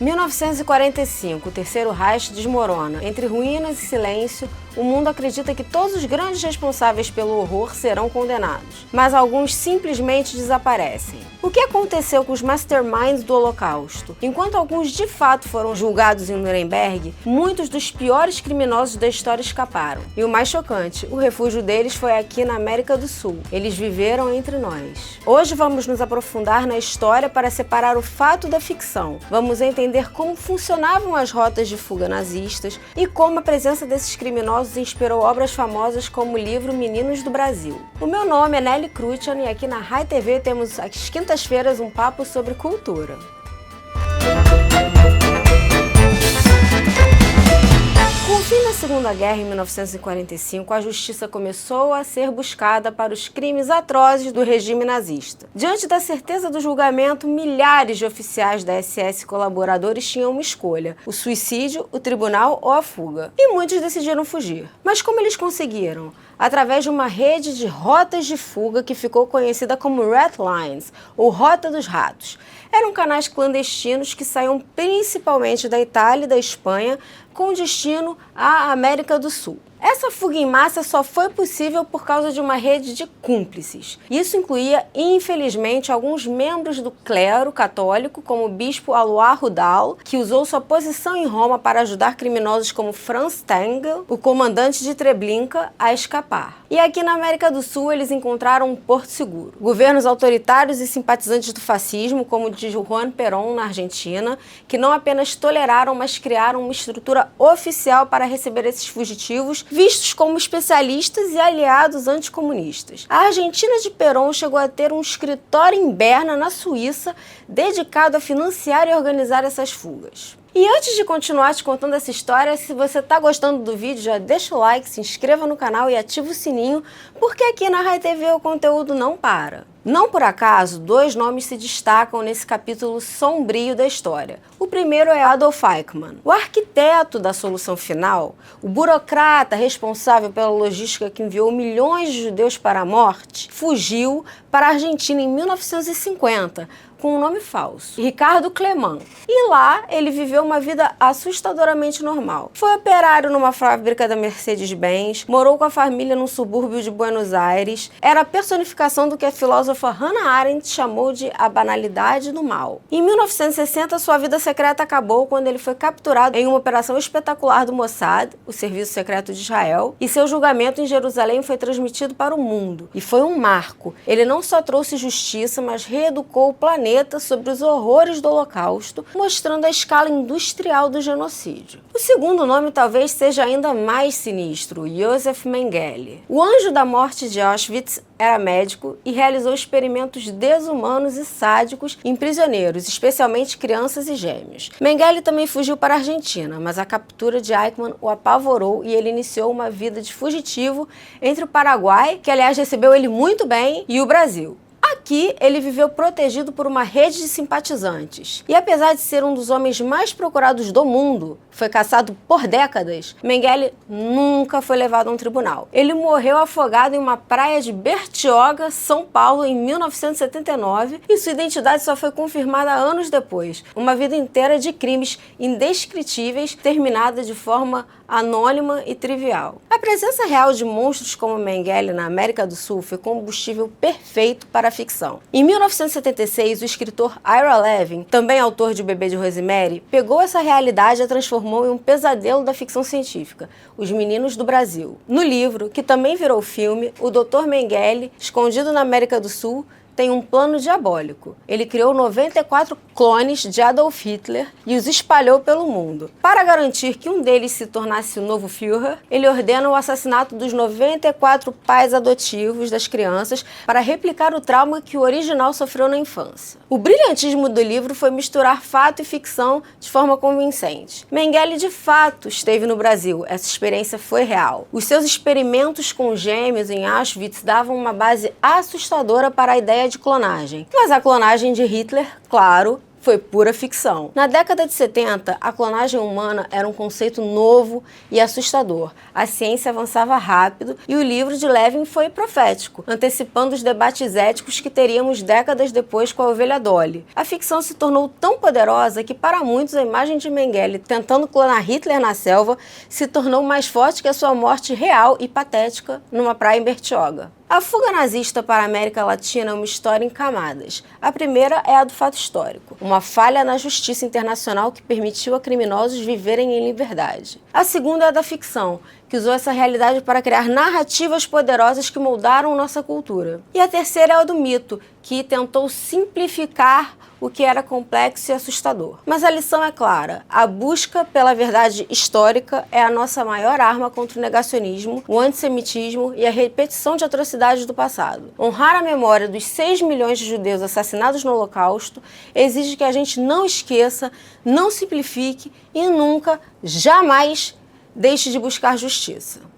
1945, o Terceiro Reich desmorona. Entre ruínas e silêncio, o mundo acredita que todos os grandes responsáveis pelo horror serão condenados, mas alguns simplesmente desaparecem. O que aconteceu com os masterminds do Holocausto? Enquanto alguns de fato foram julgados em Nuremberg, muitos dos piores criminosos da história escaparam. E o mais chocante, o refúgio deles foi aqui na América do Sul. Eles viveram entre nós. Hoje vamos nos aprofundar na história para separar o fato da ficção. Vamos entender como funcionavam as rotas de fuga nazistas e como a presença desses criminosos inspirou obras famosas como o livro Meninos do Brasil. O meu nome é Nelly Krutian e aqui na Rai TV temos às quintas-feiras um papo sobre cultura. Com o fim da Segunda Guerra em 1945, a justiça começou a ser buscada para os crimes atrozes do regime nazista. Diante da certeza do julgamento, milhares de oficiais da SS e colaboradores tinham uma escolha: o suicídio, o tribunal ou a fuga. E muitos decidiram fugir. Mas como eles conseguiram? Através de uma rede de rotas de fuga que ficou conhecida como Rat Lines, ou Rota dos Ratos. Eram canais clandestinos que saíam principalmente da Itália e da Espanha, com destino à América do Sul. Essa fuga em massa só foi possível por causa de uma rede de cúmplices. Isso incluía, infelizmente, alguns membros do clero católico, como o bispo Alois Rudal, que usou sua posição em Roma para ajudar criminosos como Franz Stengel, o comandante de Treblinka, a escapar. E aqui na América do Sul eles encontraram um porto seguro. Governos autoritários e simpatizantes do fascismo, como o de Juan Perón na Argentina, que não apenas toleraram, mas criaram uma estrutura oficial para receber esses fugitivos, vistos como especialistas e aliados anticomunistas. A Argentina de Perón chegou a ter um escritório em Berna, na Suíça, dedicado a financiar e organizar essas fugas. E antes de continuar te contando essa história, se você está gostando do vídeo, já deixa o like, se inscreva no canal e ativa o sininho, porque aqui na Rai TV o conteúdo não para. Não por acaso, dois nomes se destacam nesse capítulo sombrio da história. O primeiro é Adolf Eichmann, o arquiteto da solução final, o burocrata responsável pela logística que enviou milhões de judeus para a morte, fugiu para a Argentina em 1950, com um nome falso, Ricardo Cleman. E lá ele viveu uma vida assustadoramente normal. Foi operário numa fábrica da Mercedes-Benz, morou com a família num subúrbio de Buenos Aires, era a personificação do que a filósofa Hannah Arendt chamou de a banalidade do mal. Em 1960, sua vida secreta acabou quando ele foi capturado em uma operação espetacular do Mossad, o Serviço Secreto de Israel, e seu julgamento em Jerusalém foi transmitido para o mundo. E foi um marco. Ele não só trouxe justiça, mas reeducou o planeta sobre os horrores do Holocausto, mostrando a escala industrial do genocídio. O segundo nome talvez seja ainda mais sinistro, Josef Mengele. O anjo da morte de Auschwitz era médico e realizou experimentos desumanos e sádicos em prisioneiros, especialmente crianças e gêmeos. Mengele também fugiu para a Argentina, mas a captura de Eichmann o apavorou e ele iniciou uma vida de fugitivo entre o Paraguai, que aliás recebeu ele muito bem, e o Brasil. Aqui, ele viveu protegido por uma rede de simpatizantes. E apesar de ser um dos homens mais procurados do mundo, foi caçado por décadas, Mengele nunca foi levado a um tribunal. Ele morreu afogado em uma praia de Bertioga, São Paulo, em 1979, e sua identidade só foi confirmada anos depois. Uma vida inteira de crimes indescritíveis, terminada de forma anônima e trivial. A presença real de monstros como Mengele na América do Sul foi combustível perfeito para a ficção. Em 1976, o escritor Ira Levin, também autor de O Bebê de Rosemary, pegou essa realidade e a transformou em um pesadelo da ficção científica, Os Meninos do Brasil. No livro, que também virou filme, o Dr. Mengele, escondido na América do Sul, tem um plano diabólico. Ele criou 94 clones de Adolf Hitler e os espalhou pelo mundo. Para garantir que um deles se tornasse o novo Führer, ele ordena o assassinato dos 94 pais adotivos das crianças para replicar o trauma que o original sofreu na infância. O brilhantismo do livro foi misturar fato e ficção de forma convincente. Mengele de fato esteve no Brasil, essa experiência foi real. Os seus experimentos com gêmeos em Auschwitz davam uma base assustadora para a ideia de clonagem. Mas a clonagem de Hitler, claro, foi pura ficção. Na década de 70, a clonagem humana era um conceito novo e assustador. A ciência avançava rápido e o livro de Levin foi profético, antecipando os debates éticos que teríamos décadas depois com a ovelha Dolly. A ficção se tornou tão poderosa que, para muitos, a imagem de Mengele tentando clonar Hitler na selva se tornou mais forte que a sua morte real e patética numa praia em Bertioga. A fuga nazista para a América Latina é uma história em camadas. A primeira é a do fato histórico, uma falha na justiça internacional que permitiu a criminosos viverem em liberdade. A segunda é a da ficção, que usou essa realidade para criar narrativas poderosas que moldaram nossa cultura. E a terceira é a do mito, que tentou simplificar o que era complexo e assustador. Mas a lição é clara: a busca pela verdade histórica é a nossa maior arma contra o negacionismo, o antissemitismo e a repetição de atrocidades do passado. Honrar a memória dos 6 milhões de judeus assassinados no Holocausto exige que a gente não esqueça, não simplifique e nunca, jamais, deixe de buscar justiça.